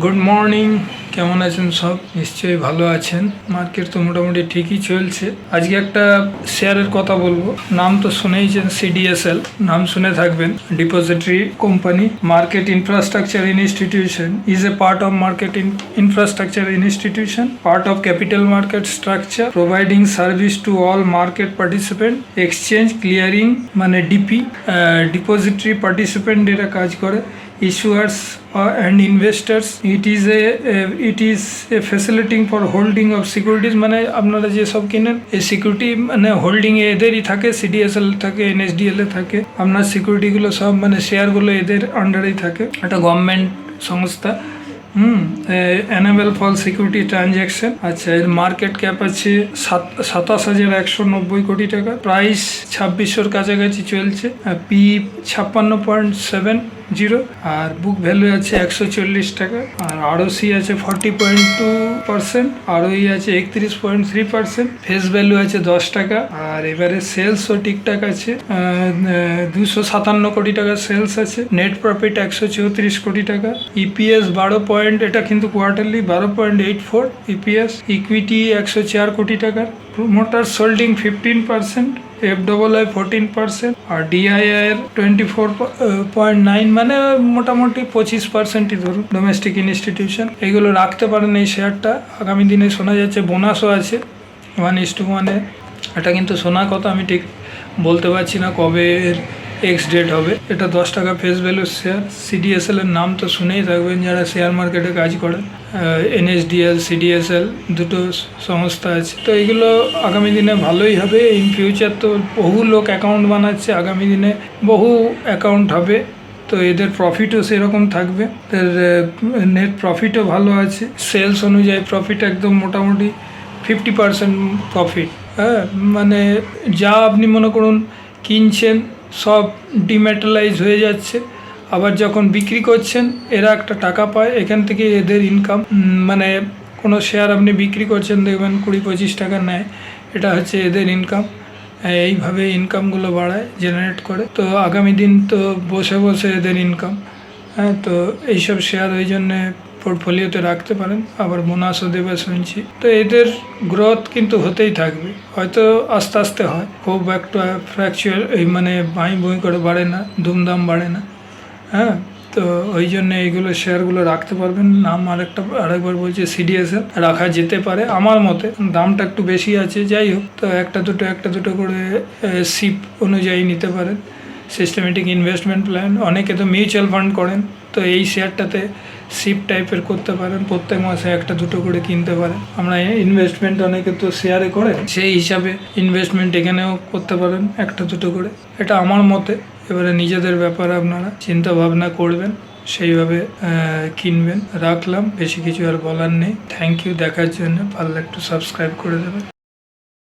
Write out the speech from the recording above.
Good morning, কেমন আছেন সব? নিশ্চয়ই ভালো আছেন। মার্কেট তো মোটামুটি ঠিকই চলছে। আজকে একটা শেয়ারের কথা বলবো। নাম তো শুনেইছেন, সিডিএসএল নাম শুনে থাকবেন। Depository company, market infrastructure institution, is a part of market infrastructure institution, part of capital market structure, providing service to all market participant, exchange clearing মানে ডিপি, ডিপোজিটরি পার্টিসিপেন্ট এরা কাজ করে, issuers and investors. It is a facilitating for holding of securities, মানে আপনারা যে সব কিনেন এই সিকিউরিটি মানে হোল্ডিং এ এদেরই থাকে, সিডিএসএল থাকে, এনএসডিএল এ থাকে। আপনার সিকিউরিটিগুলো সব মানে শেয়ারগুলো এদের আন্ডারেই থাকে। একটা গভর্নমেন্ট সংস্থা। Enable for security transaction. আচ্ছা, এর মার্কেট ক্যাপ আছে 27,190 কোটি টাকা, প্রাইস 2600-র কাছাকাছি চলছে, পি 56.70, আর বুক ভ্যালু আছে 140 টাকা, আর আরওসি আছে 40.2%, আরওই আছে 31.3%, ফেস ভ্যালু আছে 10 টাকা। আর এবারে সেলসও ঠিকঠাক আছে, 257 কোটি টাকা সেলস আছে, নেট প্রফিট 134 কোটি টাকা, ইপিএস 12 এটা কিন্তু কোয়ার্টারলি 12.84 ইপিএস, ইকুইটি 104 কোটি টাকার, প্রোমোটার হোল্ডিং 15%, FII 14%, আর ডিআইআর 24.9, মানে মোটামুটি 25%ই ধরুন। ডোমেস্টিক ইনস্টিটিউশন এগুলো রাখতে পারেন এই শেয়ারটা। আগামী দিনে শোনা যাচ্ছে বোনাসও আছে 1:1। এটা কিন্তু শোনা কথা, আমি ঠিক বলতে পারছি না কবে এর এক্স ডেট হবে। এটা 10 টাকা ফেস ভ্যালু শেয়ার। সিডিএসএল এর নাম তো শুনেই থাকবেন যারা শেয়ার মার্কেটে কাজ করে। এনএসডিএল, সিডিএসএল দুটো সংস্থা আছে, তো এগুলো আগামী দিনে ভালোই হবে। ইন ফিউচার তো বহু লোক অ্যাকাউন্ট বানাচ্ছে, আগামী দিনে বহু অ্যাকাউন্ট হবে, তো এদের প্রফিটও সেরকম থাকবে। এর নেট প্রফিটও ভালো আছে, সেলস অনুযায়ী প্রফিট একদম মোটামুটি 50% প্রফিট। হ্যাঁ, মানে যা আপনি মনে করুন কিনছেন সব ডিম্যাটেরিয়ালাইজ হয়ে যাচ্ছে, আবার যখন বিক্রি করছেন এরা একটা টাকা পায়, এখান থেকে এদের ইনকাম। মানে কোনো শেয়ার আপনি বিক্রি করছেন দেখবেন 20-25 টাকা নেয়, এটা হচ্ছে এদের ইনকাম। এইভাবে ইনকামগুলো বাড়ায়, জেনারেট করে। তো আগামী দিন তো বসে বসে এদের ইনকাম। হ্যাঁ, তো এইসব শেয়ার ওই জন্যে পোর্টফোলিওতে রাখতে পারেন। আবার বোনাসও দেবে শুনছি, তো এদের গ্রোথ কিন্তু হতেই থাকবে। হয়তো আস্তে আস্তে হয়, খুব একটা ফ্র্যাকচুয়াল মানে বাঁই বই করে বাড়ে না, ধুমধাম বাড়ে না। হ্যাঁ, তো ওই জন্য এইগুলো শেয়ারগুলো রাখতে পারবেন। নাম আরেকবার বলছি, সিডিএসএল রাখা যেতে পারে আমার মতে। দামটা একটু বেশি আছে, যাই হোক, তো একটা দুটো করে সিপ অনুযায়ী নিতে পারেন। সিস্টেমেটিক ইনভেস্টমেন্ট প্ল্যান, অনেকে তো মিউচুয়াল ফান্ড করেন, তো এই শেয়ারটাতে সিপ টাইপের করতে পারেন, প্রত্যেক মাসে একটা দুটো করে কিনতে পারেন। আমরা ইনভেস্টমেন্ট অনেকে তো শেয়ারে করে, সেই হিসাবে ইনভেস্টমেন্ট এখানেও করতে পারেন একটা দুটো করে। এটা আমার মতে, এবারে নিজেদের ব্যাপারে আপনারা চিন্তা ভাবনা করবেন, সেইভাবে কিনবেন। রাখলাম, বেশি কিছু আর বলার নেই। থ্যাংক ইউ দেখার জন্য। পারলে একটু সাবস্ক্রাইব করে দেবেন।